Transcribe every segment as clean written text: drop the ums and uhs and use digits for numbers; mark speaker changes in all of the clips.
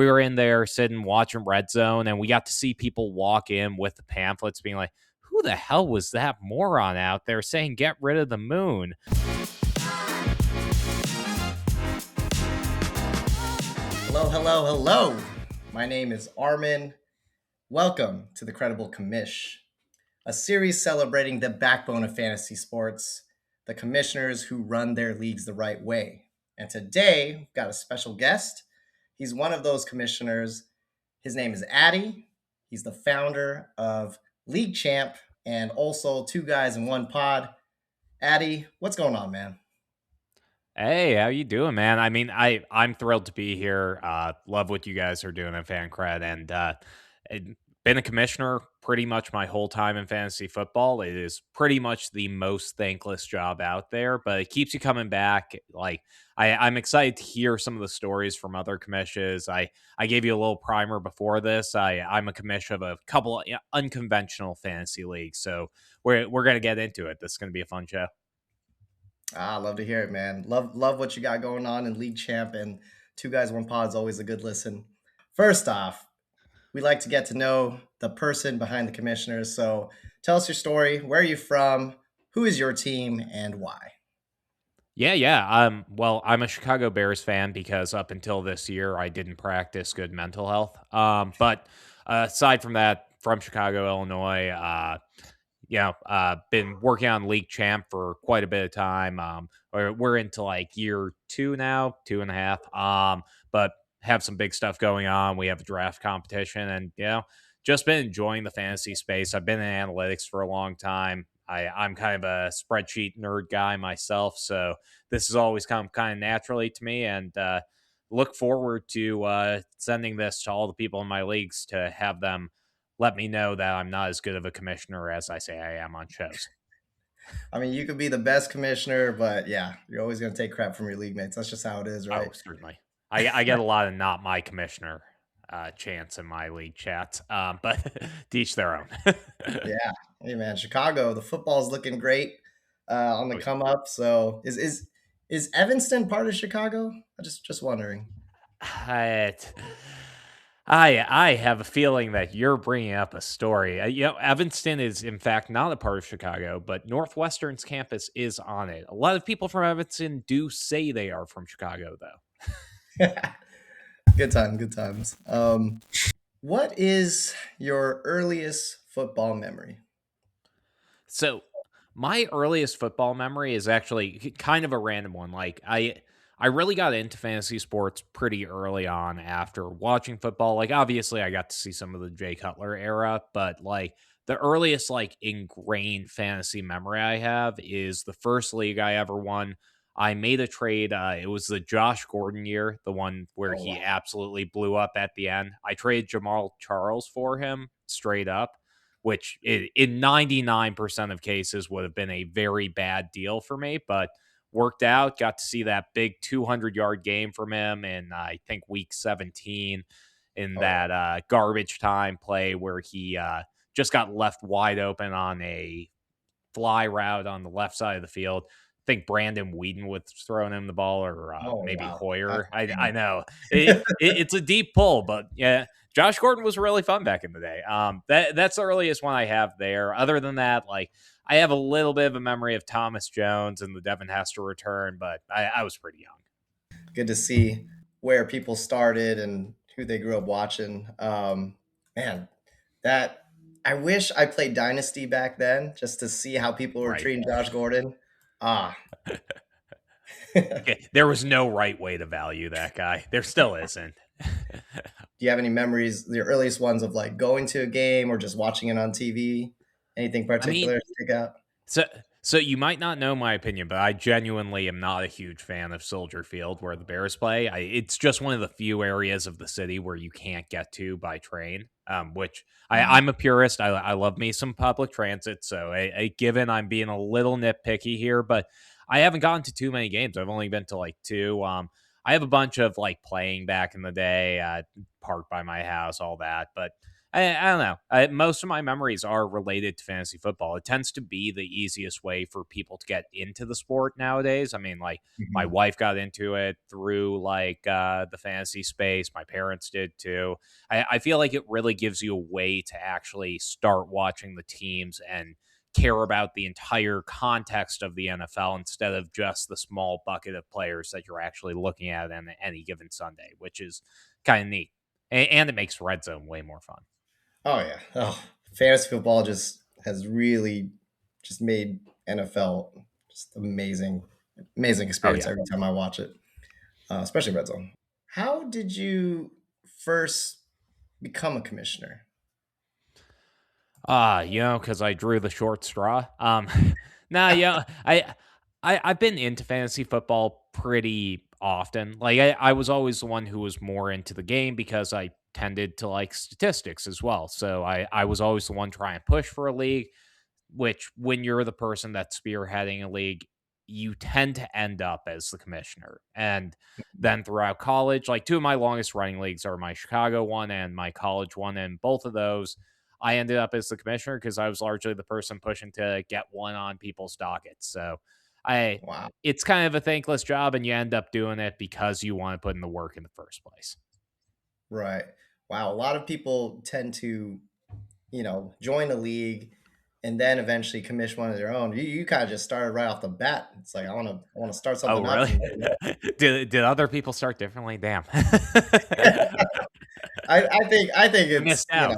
Speaker 1: were in there sitting watching Red Zone, and we got to see people walk in with the pamphlets being like, who the hell was that moron out there saying get rid of the moon?
Speaker 2: Hello, hello, hello. My name is Armin. Welcome to the Credible Commish, a series celebrating the backbone of fantasy sports, the commissioners who run their leagues the right way. And today, we've got a special guest. He's one of those commissioners. His name is Addy. He's the founder of League Champ and also Two Guys in One Pod. Addy, what's going on, man?
Speaker 1: Hey, how you doing, man? I mean, I'm thrilled to be here. Love what you guys are doing at FanCred, and been a commissioner pretty much my whole time in fantasy football. It is pretty much the most thankless job out there, but it keeps you coming back. Like I'm excited to hear some of the stories from other commissions. I gave you a little primer before this. I'm a commish of a couple of unconventional fantasy leagues, so we're gonna get into it. This is gonna be a fun show.
Speaker 2: I love to hear it, man. Love what you got going on in League Champ, and Two Guys One Pod is always a good listen. First off, we like to get to know the person behind the commissioners. So tell us your story. Where are you from? Who is your team and why?
Speaker 1: Yeah. Well, I'm a Chicago Bears fan because up until this year, I didn't practice good mental health. But aside from that, from Chicago, Illinois, been working on League Champ for quite a bit of time. We're into like year 2 now, 2.5. But have some big stuff going on. We have a draft competition, and just been enjoying the fantasy space. I've been in analytics for a long time. I'm kind of a spreadsheet nerd guy myself, so this has always come kind of naturally to me, and look forward to sending this to all the people in my leagues to have them let me know that I'm not as good of a commissioner as I say I am on shows.
Speaker 2: I mean, you could be the best commissioner, but yeah, you're always going to take crap from your league mates. That's just how it is, right?
Speaker 1: Oh, certainly. I get a lot of not my commissioner chants in my league chats, but to each their own.
Speaker 2: Yeah. Hey, man, Chicago, the football's looking great on the
Speaker 1: Oh, yeah.
Speaker 2: come up. So is Evanston part of Chicago? I'm just wondering.
Speaker 1: I, I have a feeling that you're bringing up a story. Evanston is in fact not a part of Chicago, but Northwestern's campus is on it. A lot of people from Evanston do say they are from Chicago, though.
Speaker 2: Good times. What is your earliest football memory?
Speaker 1: So my earliest football memory is actually kind of a random one. Like I really got into fantasy sports pretty early on after watching football. Like obviously I got to see some of the Jay Cutler era, but like the earliest like ingrained fantasy memory I have is the first league I ever won. I made a trade. It was the Josh Gordon year, the one where
Speaker 2: Oh,
Speaker 1: he
Speaker 2: wow.
Speaker 1: absolutely blew up at the end. I traded Jamaal Charles for him straight up, which in 99% of cases would have been a very bad deal for me, but worked out. Got to see that big 200-yard game from him in, I think, week 17 in
Speaker 2: Oh,
Speaker 1: that garbage time play where he just got left wide open on a fly route on the left side of the field. I think Brandon Whedon was throwing him the ball, or
Speaker 2: oh
Speaker 1: maybe
Speaker 2: wow.
Speaker 1: Hoyer. I
Speaker 2: Damn.
Speaker 1: know it's a deep pull, but yeah, Josh Gordon was really fun back in the day. That's the earliest one I have there. Other than that, like I have a little bit of a memory of Thomas Jones and the Devin Hester return, but I was pretty young.
Speaker 2: Good to see where people started and who they grew up watching. Man, that I wish I played Dynasty back then just to see how people were
Speaker 1: Right.
Speaker 2: treating Josh Gordon. Ah.
Speaker 1: Okay. There was no right way to value that guy. There still isn't.
Speaker 2: Do you have any memories, the earliest ones of like going to a game or just watching it on TV? Anything
Speaker 1: I mean,
Speaker 2: particular stick out?
Speaker 1: So, so you might not know my opinion, but I genuinely am not a huge fan of Soldier Field where the Bears play. It's just one of the few areas of the city where you can't get to by train. Which
Speaker 2: Mm.
Speaker 1: I'm a purist. I love me some public transit. So, given I'm being a little nitpicky here, but I haven't gotten to too many games. I've only been to like two. I have a bunch of like playing back in the day, parked by my house, all that. But I don't know. Most of my memories are related to fantasy football. It tends to be the easiest way for people to get into the sport nowadays. I mean, like my
Speaker 2: Mhm.
Speaker 1: wife got into it through like the fantasy space. My parents did too. I feel like it really gives you a way to actually start watching the teams and care about the entire context of the NFL instead of just the small bucket of players that you're actually looking at on any given Sunday, which is kind of neat. And it makes red zone way more fun.
Speaker 2: Oh yeah. Oh, fantasy football just has really just made NFL just amazing, amazing
Speaker 1: Oh
Speaker 2: experience
Speaker 1: yeah.
Speaker 2: every time I watch it, especially Red Zone. How did you first become a commissioner?
Speaker 1: Because I drew the short straw. Nah, I've been into fantasy football pretty often. Like I was always the one who was more into the game because I tended to like statistics as well. So I was always the one trying to push for a league, which when you're the person that's spearheading a league, you tend to end up as the commissioner. And then throughout college, like two of my longest running leagues are my Chicago one and my college one. And both of those, I ended up as the commissioner because I was largely the person pushing to get one on people's dockets. So I,
Speaker 2: Wow.
Speaker 1: it's kind of a thankless job, and you end up doing it because you want to put in the work in the first place.
Speaker 2: Right. Wow. A lot of people tend to, join a league and then eventually commission one of their own. You kind of just started right off the bat. It's like I want to start
Speaker 1: Oh,
Speaker 2: something up.
Speaker 1: really?
Speaker 2: And
Speaker 1: Did other people start differently? Damn.
Speaker 2: I think
Speaker 1: I
Speaker 2: it's
Speaker 1: missed out.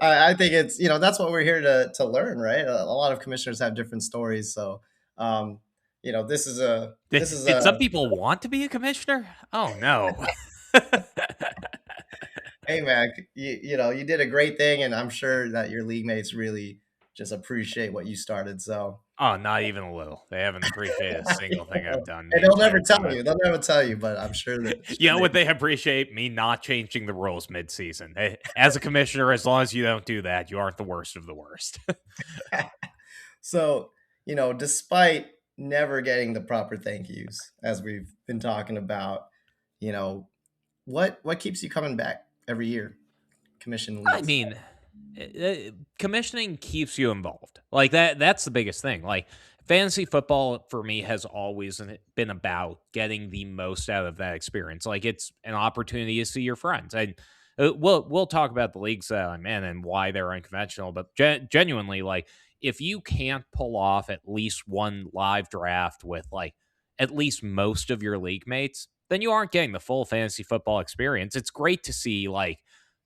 Speaker 2: I think it's that's what we're here to learn, right? A lot of commissioners have different stories, so um, this is a
Speaker 1: Did
Speaker 2: this is a
Speaker 1: did some people want to be a commissioner? Oh, no.
Speaker 2: hey man, you did a great thing, and I'm sure that your league mates really just appreciate what you started. So
Speaker 1: Oh, not even a little. They haven't appreciated a single thing I've done
Speaker 2: and
Speaker 1: the
Speaker 2: they'll never
Speaker 1: entire
Speaker 2: tell
Speaker 1: time.
Speaker 2: you. They'll never tell you, but I'm sure that
Speaker 1: You
Speaker 2: sure
Speaker 1: know what they appreciate? Me not changing the rules mid-season. As a commissioner, as long as you don't do that, you aren't the worst of the worst.
Speaker 2: So, despite never getting the proper thank yous, as we've been talking about, you know, what keeps you coming back every year? Commission
Speaker 1: I
Speaker 2: leagues.
Speaker 1: mean, commissioning keeps you involved. Like that's the biggest thing. Like fantasy football for me has always been about getting the most out of that experience. Like it's an opportunity to see your friends. And we'll talk about the leagues that I'm in and why they're unconventional, but genuinely like if you can't pull off at least one live draft with like at least most of your league mates, then you aren't getting the full fantasy football experience. It's great to see like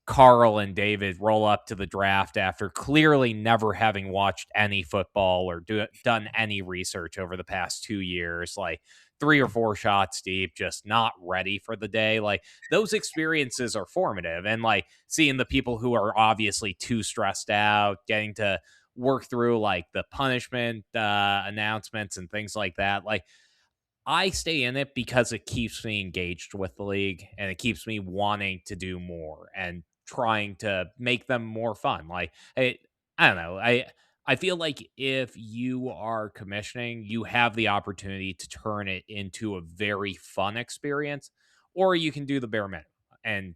Speaker 1: Carl and David roll up to the draft after clearly never having watched any football or done any research over the past 2 years, like 3 or 4 shots deep, just not ready for the day. Like those experiences are formative. And like seeing the people who are obviously too stressed out, getting to work through like the punishment announcements and things like that. Like I stay in it because it keeps me engaged with the league and it keeps me wanting to do more and trying to make them more fun. Like I don't know. I feel like if you are commissioning, you have the opportunity to turn it into a very fun experience, or you can do the bare minimum. And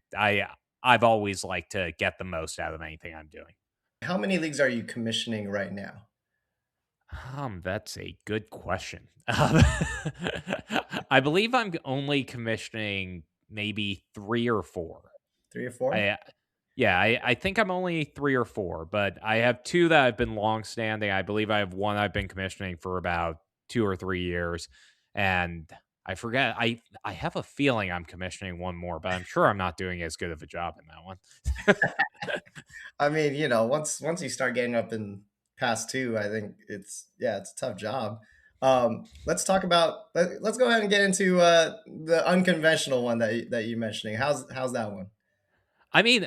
Speaker 1: I've always liked to get the most out of anything I'm doing.
Speaker 2: How many leagues are you commissioning right now?
Speaker 1: That's a good question. I believe I'm only commissioning maybe 3 or 4.
Speaker 2: Three or four?
Speaker 1: I Yeah, I think I'm only 3 or 4, but I have two that have been long standing. I believe I have one I've been commissioning for about 2 or 3 years, and I forget. I have a feeling I'm commissioning one more, but I'm sure I'm not doing as good of a job in that one.
Speaker 2: I mean, once you start getting up in past two, I think it's a tough job. Let's go ahead and get into the unconventional one that you mentioning. How's that one?
Speaker 1: I mean,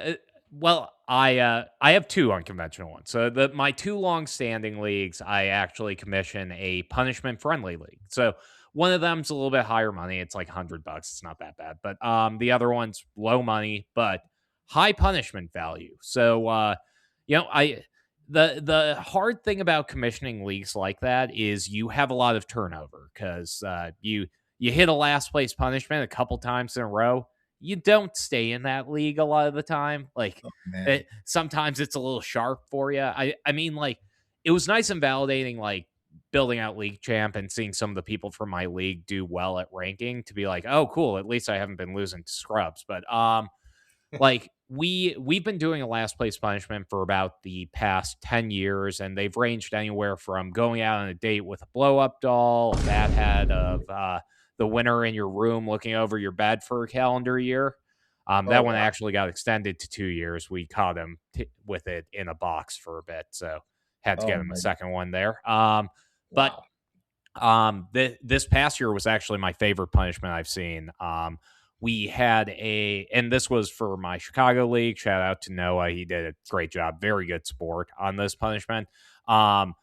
Speaker 1: well, I have two unconventional ones. So my two long-standing leagues, I actually commission a punishment-friendly league. So one of them's a little bit higher money. It's like $100. It's not that bad. But the other one's low money but high punishment value. So I the hard thing about commissioning leagues like that is you have a lot of turnover because you you hit a last place punishment a couple times in a row, you don't stay in that league a lot of the time. Like,
Speaker 2: Man.
Speaker 1: sometimes it's a little sharp for you. I mean, like, it was nice and validating, like, building out league champ and seeing some of the people from my league do well at ranking to be like, oh, cool. At least I haven't been losing to scrubs. But like, we've been doing a last place punishment for about the past 10 years, and they've ranged anywhere from going out on a date with a blow up doll, a fat head of the winner in your room looking over your bed for a calendar year.
Speaker 2: Oh
Speaker 1: That one
Speaker 2: wow.
Speaker 1: actually got extended to 2 years. We caught him with it in a box for a bit, so had to
Speaker 2: Oh
Speaker 1: get him a
Speaker 2: my.
Speaker 1: second one there. But
Speaker 2: Wow.
Speaker 1: this past year was actually my favorite punishment I've seen. We had and this was for my Chicago league. Shout out to Noah. He did a great job. Very good sport on this punishment. Um,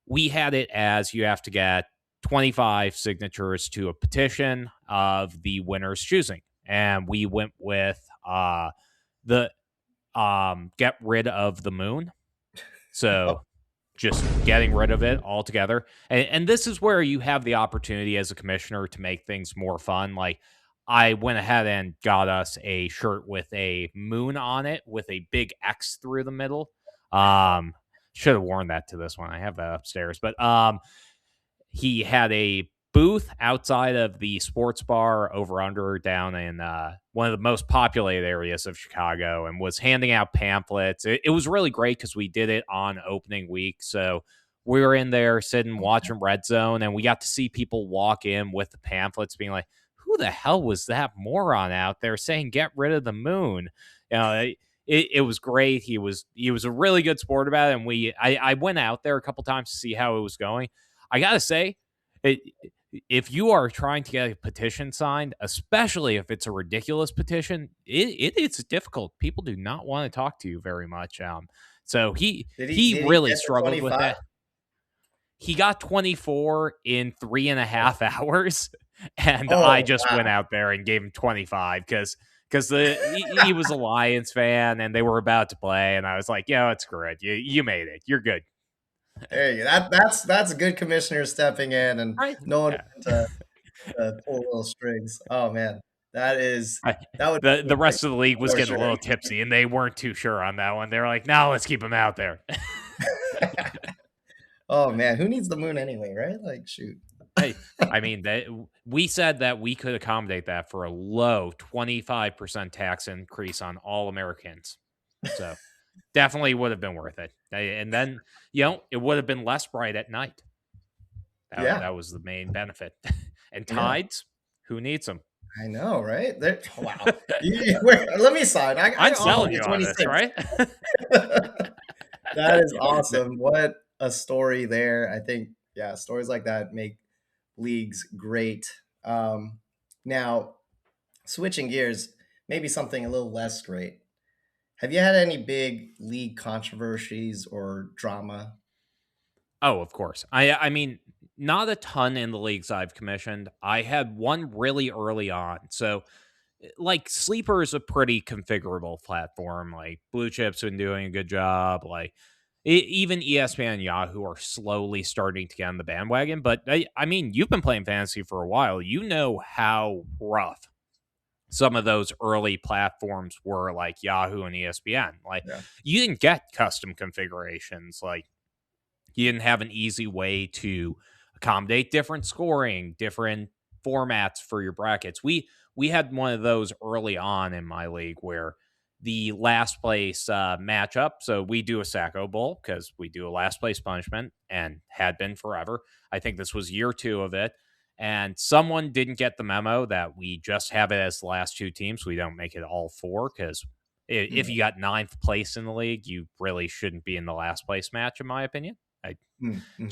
Speaker 1: we had it as you have to get 25 signatures to a petition of the winner's choosing. And we went with the get rid of the moon. So just getting rid of it altogether. And this is where you have the opportunity as a commissioner to make things more fun. Like, I went ahead and got us a shirt with a moon on it with a big X through the middle. Should have worn that to this one. I have that upstairs. But he had a booth outside of the sports bar over under down in one of the most populated areas of Chicago, and was handing out pamphlets. It was really great because we did it on opening week. So we were in there sitting watching Red Zone, and we got to see people walk in with the pamphlets being like, who the hell was that moron out there saying get rid of the moon? You know, it was great. He was a really good sport about it. And I went out there a couple times to see how it was going. I gotta say, it, if you are trying to get a petition signed, especially if it's a ridiculous petition, it's difficult. People do not want to talk to you very much. So he
Speaker 2: Did he
Speaker 1: really
Speaker 2: get the
Speaker 1: struggled with
Speaker 2: 25?
Speaker 1: that. He got 24 in 3.5 hours, and I
Speaker 2: Oh
Speaker 1: just went
Speaker 2: wow.
Speaker 1: out there and gave him 25 because he was a Lions fan and they were about to play, and I was like, yeah, it's great. You made it. You're good.
Speaker 2: There you go. That's a good commissioner stepping in and
Speaker 1: Right?
Speaker 2: knowing
Speaker 1: Yeah.
Speaker 2: when to pull little strings. Oh man,
Speaker 1: I
Speaker 2: that would
Speaker 1: the
Speaker 2: make me
Speaker 1: rest of the league was
Speaker 2: for
Speaker 1: getting a
Speaker 2: sure.
Speaker 1: little tipsy, and they weren't too sure on that one. They were like, "No, let's keep him out there."
Speaker 2: Oh man, who needs the moon anyway, right? Like shoot.
Speaker 1: Hey, I mean, we said that we could accommodate that for a low 25% tax increase on all Americans. So definitely would have been worth it. And then, it would have been less bright at night.
Speaker 2: Yeah,
Speaker 1: That was the main benefit. And
Speaker 2: yeah.
Speaker 1: tides, who needs them?
Speaker 2: I know, right? There, wow. Let me sign.
Speaker 1: I'm
Speaker 2: I'll
Speaker 1: selling
Speaker 2: get
Speaker 1: you on this,
Speaker 2: 26.
Speaker 1: right?
Speaker 2: That is awesome. What a story there. I think, yeah, stories like that make leagues great. Now, switching gears, maybe something a little less great. Have you had any big league controversies or drama?
Speaker 1: Oh, of course. I mean, not a ton in the leagues I've commissioned. I had one really early on. So, like, Sleeper is a pretty configurable platform. Like, Blue Chip's been doing a good job. Like, even ESPN and Yahoo are slowly starting to get on the bandwagon. But I mean, you've been playing fantasy for a while. You know how rough some of those early platforms were, like Yahoo and ESPN. Like,
Speaker 2: Yeah.
Speaker 1: you didn't get custom configurations. Like, you didn't have an easy way to accommodate different scoring, different formats for your brackets. We had one of those early on in my league where the last place matchup. So we do a Sacco Bowl because we do a last place punishment and had been forever. I think this was year two of it. And someone didn't get the memo that we just have it as the last two teams. We don't make it all four because if
Speaker 2: Mm,
Speaker 1: you got ninth place in the league, you really shouldn't be in the last place match, in my opinion. I
Speaker 2: mm, mhm.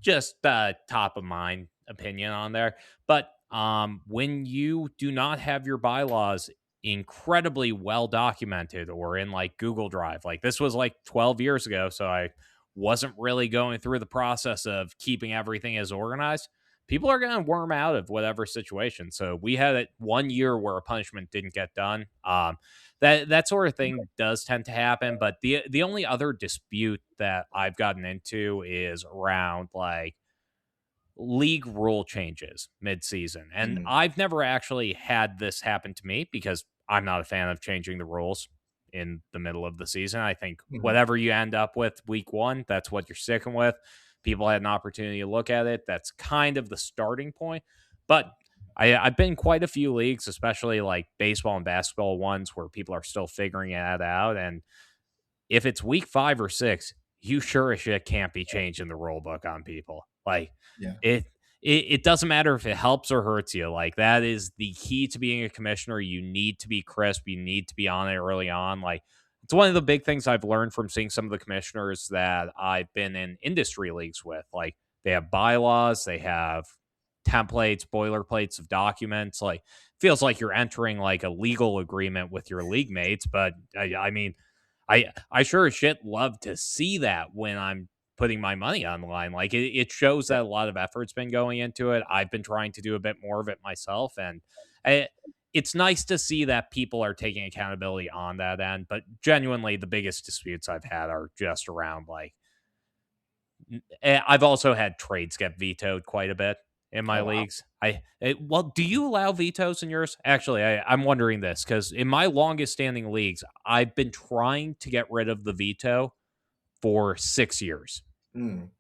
Speaker 1: just top of mind opinion on there. But when you do not have your bylaws incredibly well documented or in like Google Drive, like this was like 12 years ago, so I wasn't really going through the process of keeping everything as organized. People are going to worm out of whatever situation. So we had it 1 year where a punishment didn't get done. That sort of thing does tend to happen. But the only other dispute that I've gotten into is around league rule changes mid-season. And
Speaker 2: Mm,
Speaker 1: I've never actually had this happen to me because I'm not a fan of changing the rules in the middle of the season. I think
Speaker 2: mhm.
Speaker 1: whatever you end up with week one, that's what you're sticking with. People had an opportunity to look at it. That's kind of the starting point. But I've been in quite a few leagues, especially like baseball and basketball ones where people are still figuring it out. And if it's week 5 or 6, you sure as shit can't be changing the rule book on people. Like
Speaker 2: Yeah.
Speaker 1: it, it doesn't matter if it helps or hurts you. Like that is the key to being a commissioner. You need to be crisp. You need to be on it early on. Like it's one of the big things I've learned from seeing some of the commissioners that I've been in industry leagues with. Like they have bylaws, they have templates, boilerplates of documents. Like feels like you're entering like a legal agreement with your league mates. But I mean, I sure as shit love to see that when I'm putting my money on the line. Like it shows that a lot of effort's been going into it. I've been trying to do a bit more of it myself, and I, it's nice to see that people are taking accountability on that end. But genuinely, the biggest disputes I've had are just around like I've also had trades get vetoed quite a bit in my
Speaker 2: Oh wow.
Speaker 1: leagues. Well, do you allow vetoes in yours? Actually, I'm wondering this because in my longest standing leagues, I've been trying to get rid of the veto for 6 years.
Speaker 2: Mm.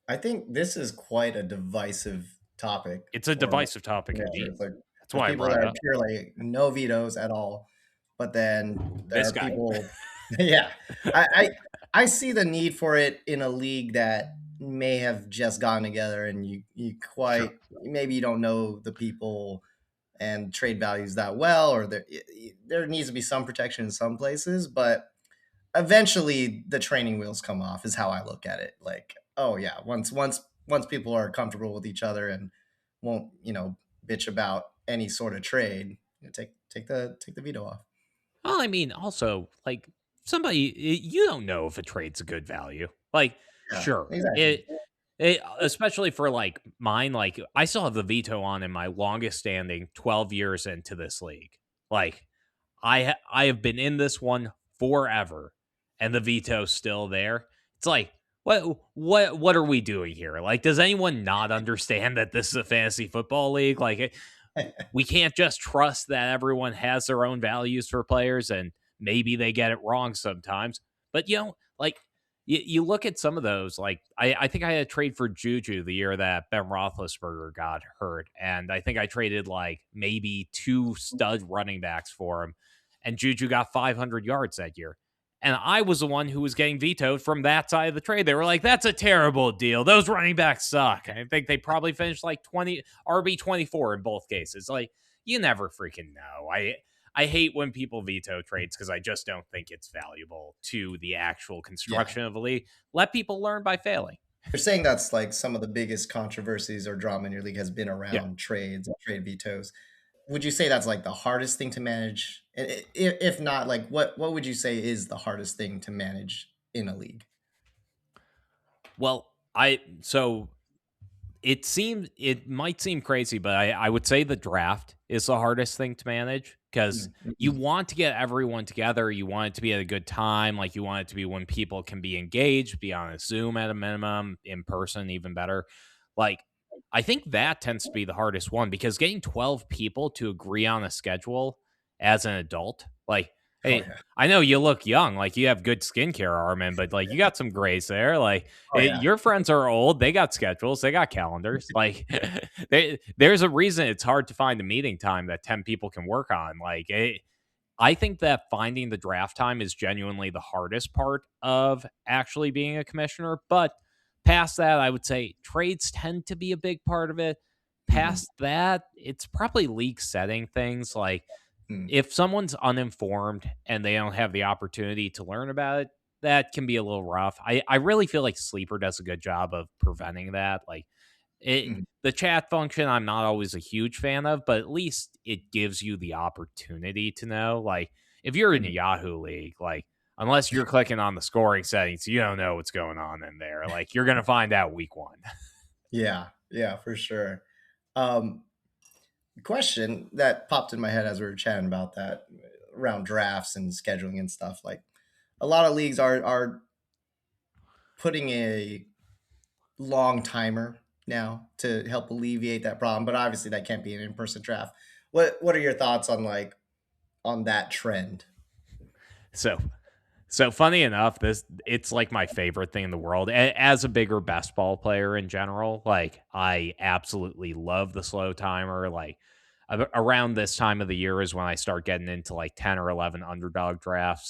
Speaker 2: I think this is quite a divisive topic
Speaker 1: It's a
Speaker 2: for
Speaker 1: divisive topic indeed.
Speaker 2: managers. Like,
Speaker 1: That's
Speaker 2: there's
Speaker 1: why I
Speaker 2: people
Speaker 1: brought
Speaker 2: that
Speaker 1: it
Speaker 2: are
Speaker 1: up.
Speaker 2: purely no vetoes at all, but then there
Speaker 1: This
Speaker 2: are
Speaker 1: guy.
Speaker 2: people. Yeah, I, I I see the need for it in a league that may have just gotten together, and you
Speaker 1: Sure.
Speaker 2: quite maybe you don't know the people and trade values that well, or there needs to be some protection in some places, but eventually the training wheels come off is how I look at it. Like, oh yeah, once people are comfortable with each other and won't, bitch about any sort of trade, take the veto off.
Speaker 1: Well, I mean, also, like you don't know if a trade's a good value. Like,
Speaker 2: Yeah,
Speaker 1: sure,
Speaker 2: exactly.
Speaker 1: especially for like mine, like I still have the veto on in my longest standing 12 years into this league. Like, I have been in this one forever, and the veto's still there. It's like, what are we doing here? Like, does anyone not understand that this is a fantasy football league? Like, we can't just trust that everyone has their own values for players and maybe they get it wrong sometimes. But like you look at some of those, like I think I had a trade for Juju the year that Ben Roethlisberger got hurt, and I think I traded like maybe two stud running backs for him, and Juju got 500 yards that year. And I was the one who was getting vetoed from that side of the trade. They were like, "That's a terrible deal. Those running backs suck." I think they probably finished like 20 RB 24 in both cases. Like you never freaking know. I hate when people veto trades because I just don't think it's valuable to the actual
Speaker 2: Yeah,
Speaker 1: construction of a league. Let people learn by failing.
Speaker 2: you're saying that's like some of the biggest controversies or drama in your league has been
Speaker 1: Yeah.
Speaker 2: around trades and trade vetoes. Would you say that's like the hardest thing to manage? And if not, like what would you say is the hardest thing to manage in a league?
Speaker 1: Well, so it might seem crazy, but I would say the draft is the hardest thing to manage because
Speaker 2: Mm,
Speaker 1: you
Speaker 2: mhm,
Speaker 1: want to get everyone together. You want it to be at a good time. Like you want it to be when people can be engaged, be on a Zoom at a minimum, in person, even better. Like I think that tends to be the hardest one because getting 12 people to agree on a schedule as an adult, like,
Speaker 2: oh
Speaker 1: hey,
Speaker 2: yeah,
Speaker 1: I know you look young, like you have good skincare, Armin, but like you got some grays there. Like
Speaker 2: oh yeah.
Speaker 1: your friends are old. They got schedules. They got calendars. Like, there's a reason it's hard to find a meeting time that 10 people can work on. I think that finding the draft time is genuinely the hardest part of actually being a commissioner. But past that, I would say trades tend to be a big part of it.
Speaker 2: Mhm,
Speaker 1: Past that, it's probably league setting things like
Speaker 2: mm,
Speaker 1: if someone's uninformed and they don't have the opportunity to learn about it, that can be a little rough. I really feel like Sleeper does a good job of preventing that. Like
Speaker 2: mhm,
Speaker 1: the chat function, I'm not always a huge fan of, but at least it gives you the opportunity to know. Like if you're in a
Speaker 2: mhm.
Speaker 1: Yahoo league, like unless you're clicking on the scoring settings, you don't know what's going on in there. Like you're gonna find out week one.
Speaker 2: Yeah, yeah, for sure. Um, Question that popped in my head as we were chatting about that around drafts and scheduling and stuff. Like a lot of leagues are putting a long timer now to help alleviate that problem. But obviously, that can't be an in-person draft. What are your thoughts on on that trend?
Speaker 1: So So funny enough, this it's like my favorite thing in the world. As a bigger best ball player in general, like I absolutely love the slow timer. Like around this time of the year is when I start getting into like 10 or 11 underdog drafts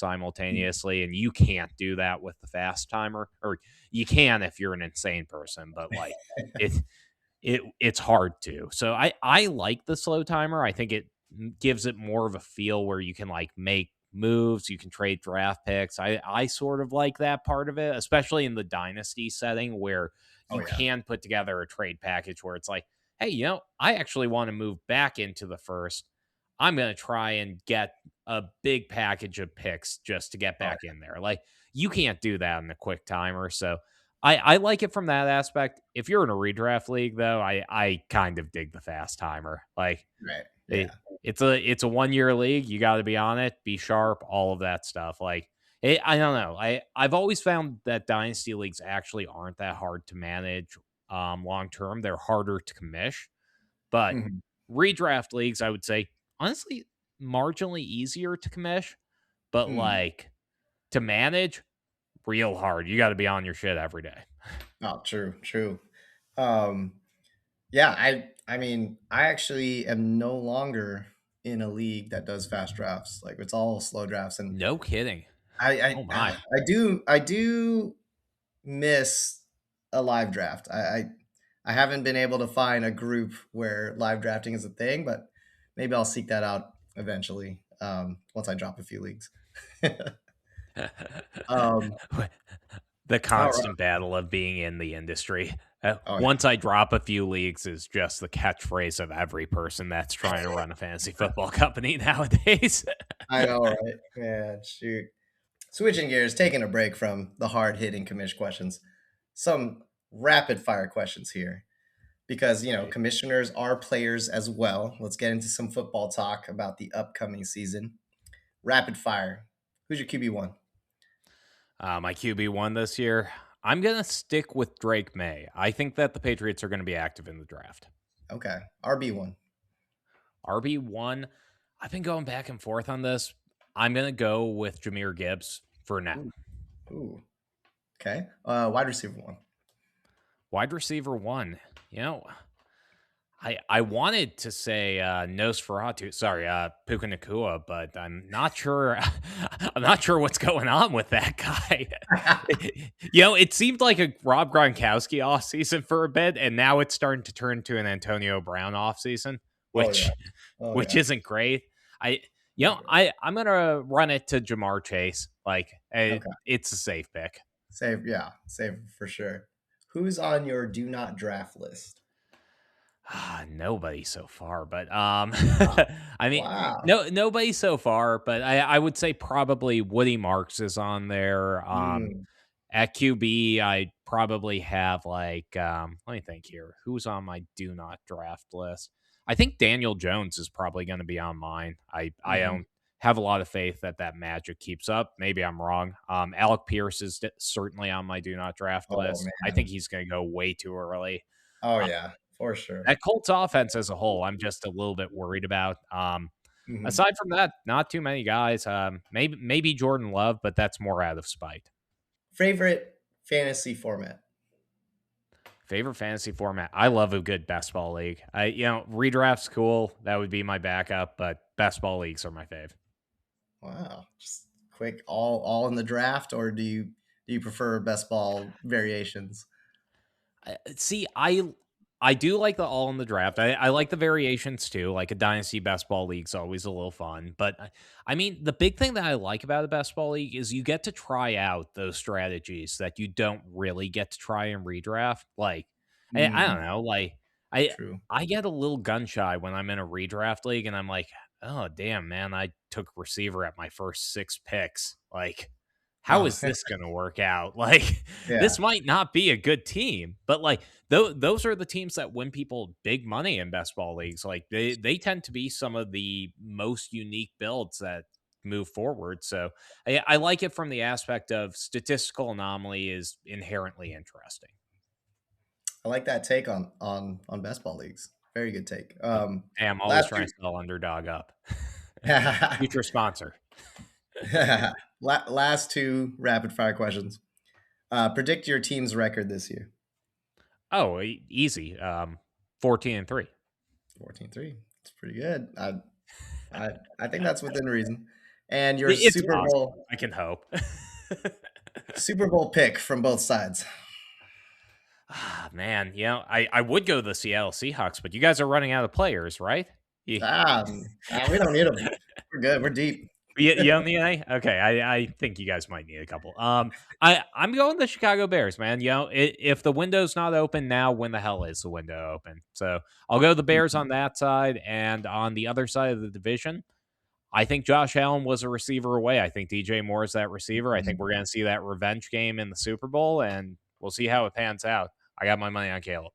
Speaker 2: Mm.
Speaker 1: simultaneously, and you can't do that with the fast timer, or you can if you're an insane person, but like it it's hard to. So I like the slow timer. I think it gives it more of a feel where you can like make moves, you can trade draft picks. I sort of like that part of it, especially in the dynasty setting where
Speaker 2: Oh
Speaker 1: you
Speaker 2: yeah.
Speaker 1: can put together a trade package where it's like, hey, I actually want to move back into the first. I'm going to try and get a big package of picks just to get
Speaker 2: Oh
Speaker 1: back in there. Like you can't do that in the quick timer. So I like it from that aspect. If you're in a redraft league, though, I kind of dig the fast timer. Like
Speaker 2: yeah. Right.
Speaker 1: it,
Speaker 2: Yeah.
Speaker 1: it's a 1 year league. You got to be on it, be sharp, all of that stuff. Like I don't know. I've always found that dynasty leagues actually aren't that hard to manage long term. They're harder to commish, but
Speaker 2: Mhm.
Speaker 1: redraft leagues, I would say, honestly, marginally easier to commish, but
Speaker 2: Mm.
Speaker 1: like to manage, real hard. You got to be on your shit every day.
Speaker 2: Oh, true. True. Um, yeah. I mean, I actually am no longer in a league that does fast drafts. Like it's all slow drafts, and
Speaker 1: No kidding.
Speaker 2: I
Speaker 1: Oh
Speaker 2: I
Speaker 1: my.
Speaker 2: I do miss a live draft. I haven't been able to find a group where live drafting is a thing, but maybe I'll seek that out eventually once I drop a few leagues. um,
Speaker 1: The
Speaker 2: all right.
Speaker 1: constant battle of being in the industry.
Speaker 2: Oh
Speaker 1: Once I drop a few leagues is just the catchphrase of every person that's trying to run a fantasy
Speaker 2: yeah,
Speaker 1: football company nowadays.
Speaker 2: I know, right? Man, shoot. Switching gears, taking a break from the hard hitting commish questions, some rapid fire questions here because
Speaker 1: Great.
Speaker 2: commissioners are players as well. Let's get into some football talk about the upcoming season. Rapid fire. Who's your QB1?
Speaker 1: My QB1 this year, I'm going to stick with Drake May. I think that the Patriots are going to be active in the draft.
Speaker 2: Okay. RB1.
Speaker 1: RB1, I've been going back and forth on this. I'm going to go with Jameer Gibbs for now.
Speaker 2: Ooh. Ooh. Okay. Wide receiver one.
Speaker 1: Wide receiver one, you know, I wanted to say Nosferatu, sorry, Puka Nakua, but I'm not sure. I'm not sure what's going on with that guy. It seemed like a Rob Gronkowski off season for a bit, and now it's starting to turn to an Antonio Brown off season,
Speaker 2: Oh yeah.
Speaker 1: which
Speaker 2: Oh
Speaker 1: which
Speaker 2: yeah.
Speaker 1: isn't great. I
Speaker 2: Not good.
Speaker 1: I'm gonna run it to Jamar Chase. Like
Speaker 2: Okay.
Speaker 1: it's a safe pick.
Speaker 2: Save. Yeah. Save for sure. Who's on your do not draft list?
Speaker 1: Nobody so far, but
Speaker 2: Wow.
Speaker 1: I mean,
Speaker 2: Wow.
Speaker 1: nobody so far, but I would say probably Woody Marks is on there.
Speaker 2: Mm,
Speaker 1: At QB, I probably have like let me think here. Who's on my do not draft list? I think Daniel Jones is probably going to be on mine. I
Speaker 2: mhm.
Speaker 1: don't have a lot of faith that that magic keeps up. Maybe I'm wrong. Alec Pierce is certainly on my do not draft
Speaker 2: Oh
Speaker 1: list. I think
Speaker 2: man.
Speaker 1: he's going to go way too early.
Speaker 2: Oh yeah. For sure.
Speaker 1: That Colts offense as a whole, I'm just a little bit worried about.
Speaker 2: Mhm.
Speaker 1: Aside from that, not too many guys. Maybe Jordan Love, but that's more out of spite.
Speaker 2: Favorite fantasy format?
Speaker 1: Favorite fantasy format. I love a good best ball league. Redraft's cool. That would be my backup, but best ball leagues are my fave.
Speaker 2: Wow. Just quick, all in the draft, or do you prefer best ball variations?
Speaker 1: See, I do like the all in the draft. I like the variations too. Like a dynasty best ball league's always a little fun. But I mean, the big thing that I like about a best ball league is you get to try out those strategies that you don't really get to try in redraft. Like I
Speaker 2: Mm,
Speaker 1: don't know. Like I
Speaker 2: true.
Speaker 1: I get a little gun shy when I'm in a redraft league, and I'm like, oh damn, man, I took receiver at my first six picks. Like how
Speaker 2: Oh
Speaker 1: is this going to work out? Like,
Speaker 2: yeah.
Speaker 1: this might not be a good team, but like those are the teams that win people big money in best ball leagues. Like they tend to be some of the most unique builds that move forward. So I like it from the aspect of statistical anomaly is inherently interesting.
Speaker 2: I like that take on best ball leagues. Very good take.
Speaker 1: Hey, I'm always
Speaker 2: Last
Speaker 1: trying to sell underdog up.
Speaker 2: two,
Speaker 1: Future sponsor.
Speaker 2: last two rapid fire questions. Predict your team's record this year.
Speaker 1: Oh, easy. 14-3.
Speaker 2: 14-3. It's pretty good. I think that's within reason. And your
Speaker 1: It's
Speaker 2: Super
Speaker 1: possible.
Speaker 2: Bowl
Speaker 1: I can hope.
Speaker 2: Super Bowl pick from both sides.
Speaker 1: Ah, man, I would go the Seattle Seahawks, but you guys are running out of players, right? You,
Speaker 2: We don't need them. We're good. We're deep.
Speaker 1: you don't need any? Okay, I think you guys might need a couple. I'm going the Chicago Bears, man. If the window's not open now, when the hell is the window open? So I'll go the Bears on that side, and on the other side of the division, I think Josh Allen was a receiver away. I think DJ Moore is that receiver. I think we're going to see that revenge game in the Super Bowl, and we'll see how it pans out. I got my money on Caleb.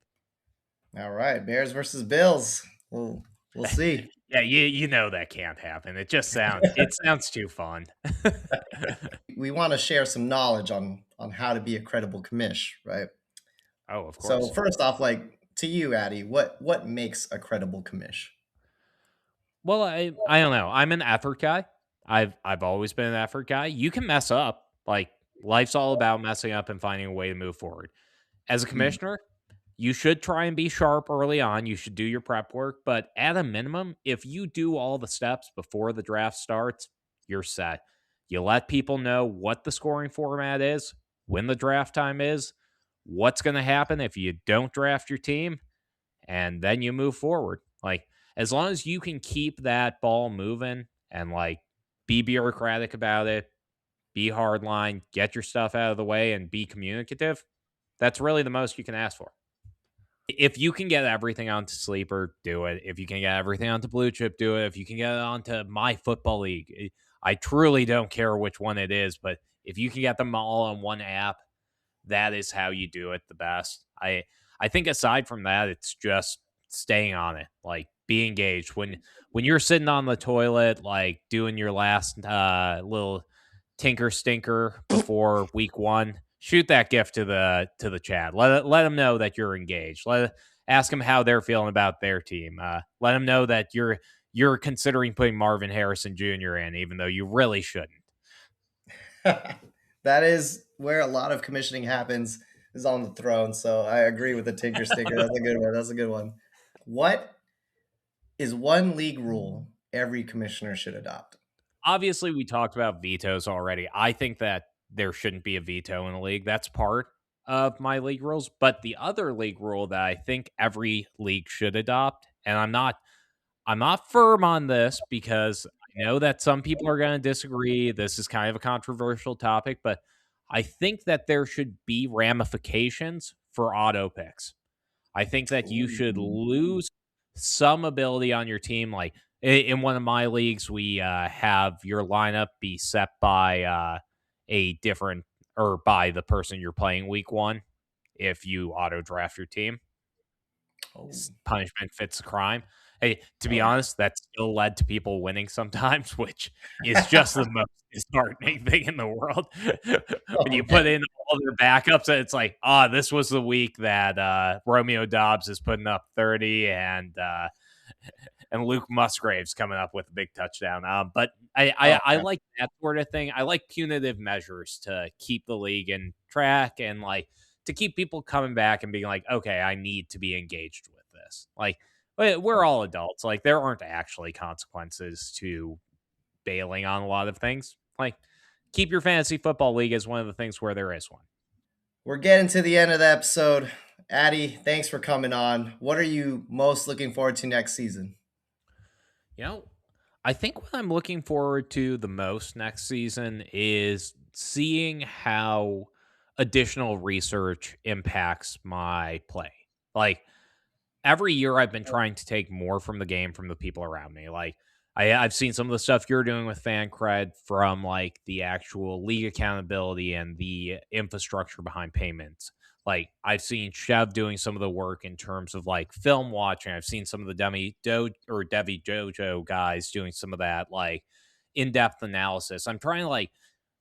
Speaker 2: All right, Bears versus Bills. We'll see.
Speaker 1: Yeah, you know that can't happen. It sounds too fun.
Speaker 2: We want to share some knowledge on how to be a credible commish, right?
Speaker 1: Oh, of
Speaker 2: So
Speaker 1: course.
Speaker 2: first off, like to you, Addy, what makes a credible commish?
Speaker 1: Well, I don't know. I'm an effort guy. I've always been an effort guy. You can mess up. Like life's all about messing up and finding a way to move forward. As a
Speaker 2: Hmm.
Speaker 1: commissioner, you should try and be sharp early on. You should do your prep work, but at a minimum, if you do all the steps before the draft starts, you're set. You let people know what the scoring format is, when the draft time is, what's going to happen if you don't draft your team, and then you move forward. Like as long as you can keep that ball moving and like be bureaucratic about it, be hardline, get your stuff out of the way and be communicative, that's really the most you can ask for. If you can get everything onto Sleeper, do it. If you can get everything onto Blue Chip, do it. If you can get it onto My Football League, I truly don't care which one it is, but if you can get them all on one app, that is how you do it the best. I think aside from that, it's just staying on it. Like be engaged. When you're sitting on the toilet, like doing your last little tinker stinker before week one, shoot that gift to the chat. Let them know that you're engaged. Ask them how they're feeling about their team. Let them know that you're considering putting Marvin Harrison Jr. in, even though you really shouldn't.
Speaker 2: That is where a lot of commissioning happens, is on the throne. So I agree with the Tinker Stinker. That's a good one. That's a good one. What is one league rule every commissioner should adopt?
Speaker 1: Obviously, we talked about vetoes already. I think that there shouldn't be a veto in the league. That's part of my league rules. But the other league rule that I think every league should adopt, and I'm not firm on this because I know that some people are going to disagree. This is kind of a controversial topic, but I think that there should be ramifications for auto picks. I think that you should
Speaker 2: Ooh.
Speaker 1: lose some ability on your team. Like in one of my leagues, we have your lineup be set by a different or by the person you're playing week one if you auto draft your team.
Speaker 2: Oh,
Speaker 1: Punishment fits the crime. Hey, to be
Speaker 2: oh.
Speaker 1: honest, that still led to people winning sometimes, which is just the most disheartening thing in the world. When
Speaker 2: Oh
Speaker 1: you put
Speaker 2: man.
Speaker 1: in all their backups, and it's like, this was the week that Romeo Dobbs is putting up 30 and Luke Musgrave's coming up with a big touchdown. But
Speaker 2: Oh
Speaker 1: I
Speaker 2: man.
Speaker 1: like that sort of thing. I like punitive measures to keep the league in track and like to keep people coming back and being like, okay, I need to be engaged with this. Like we're all adults. Like there aren't actually consequences to bailing on a lot of things. Like keep your fantasy football league as one of the things where there is one.
Speaker 2: We're getting to the end of the episode. Addy, thanks for coming on. What are you most looking forward to next season?
Speaker 1: You know, I think what I'm looking forward to the most next season is seeing how additional research impacts my play. Like every year I've been trying to take more from the game from the people around me. Like I've seen some of the stuff you're doing with FanCred from like the actual league accountability and the infrastructure behind payments. Like I've seen Chev doing some of the work in terms of like film watching. I've seen some of the Devi Jojo guys doing some of that like in-depth analysis. I'm trying to like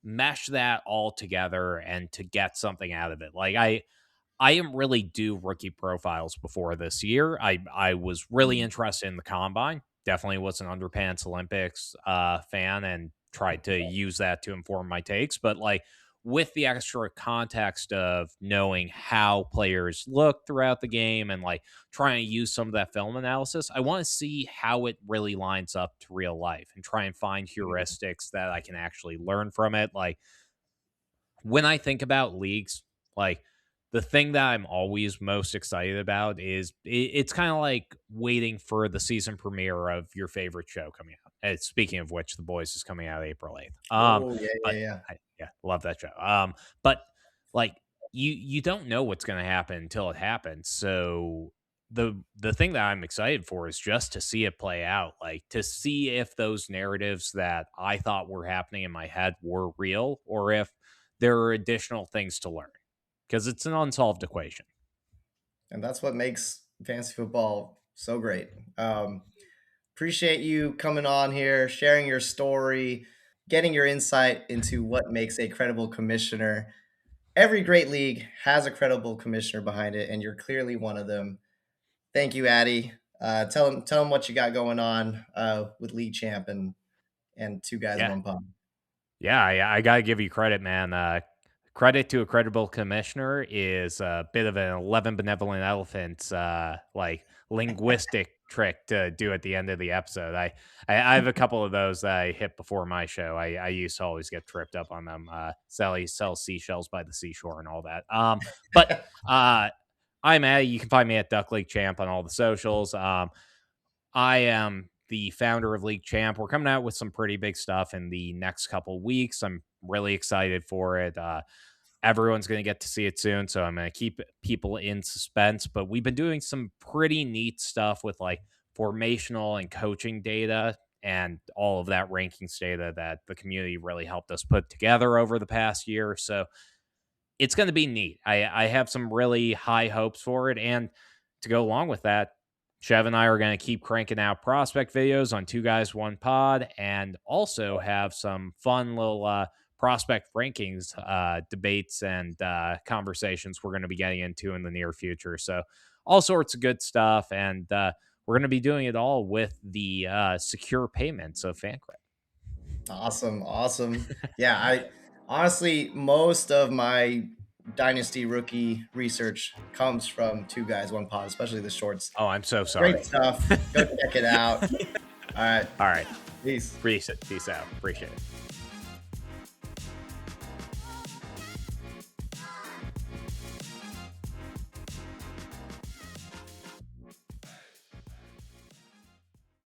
Speaker 1: mesh that all together and to get something out of it. Like I didn't really do rookie profiles before this year. I was really
Speaker 2: Mm.
Speaker 1: interested in the combine. Definitely was an underpants Olympics fan and tried to use that to inform my takes. But like with the extra context of knowing how players look throughout the game and like trying to use some of that film analysis, I want to see how it really lines up to real life and try and find
Speaker 2: Mm.
Speaker 1: heuristics that I can actually learn from it. Like when I think about leagues, like the thing that I'm always most excited about is it's kind of like waiting for the season premiere of your favorite show coming out. And speaking of which, The Boys is coming out April 8th.
Speaker 2: Oh yeah,
Speaker 1: But
Speaker 2: yeah, yeah.
Speaker 1: yeah, love that show. But like you don't know what's going to happen until it happens. So the thing that I'm excited for is just to see it play out, like to see if those narratives that I thought were happening in my head were real or if there are additional things to learn because it's an unsolved equation.
Speaker 2: And that's what makes fantasy football so great. Appreciate you coming on here, sharing your story, getting your insight into what makes a credible commissioner. Every great league has a credible commissioner behind it, and you're clearly one of them. Thank you, Addy. Tell him what you got going on with League Champ and Two Guys
Speaker 1: Yeah.
Speaker 2: One Pod.
Speaker 1: Yeah, I gotta give you credit, man. Credit to a credible commissioner is a bit of an 11 benevolent elephants, like linguistic trick to do at the end of the episode. I have a couple of those that I hit before my show. I used to always get tripped up on them. Sally sells seashells by the seashore and all that. But I'm Maddie. You can find me at Duck League Champ on all the socials. I am the founder of League Champ. We're coming out with some pretty big stuff in the next couple weeks. I'm really excited for it. Everyone's going to get to see it soon, so I'm going to keep people in suspense. But we've been doing some pretty neat stuff with like formational and coaching data and all of that rankings data that the community really helped us put together over the past year. So it's going to be neat. I have some really high hopes for it. And to go along with that, Chev and I are going to keep cranking out prospect videos on Two Guys, One Pod and also have some fun little prospect rankings debates and conversations we're going to be getting into in the near future. So, all sorts of good stuff. And we're going to be doing it all with the secure payments of FanCred.
Speaker 2: Awesome, awesome. Yeah, I honestly most of my dynasty rookie research comes from Two Guys One Pod, especially the shorts.
Speaker 1: Oh, I'm so
Speaker 2: Great
Speaker 1: sorry.
Speaker 2: stuff. Go check it out. All right,
Speaker 1: All right.
Speaker 2: peace.
Speaker 1: Peace out. Appreciate it.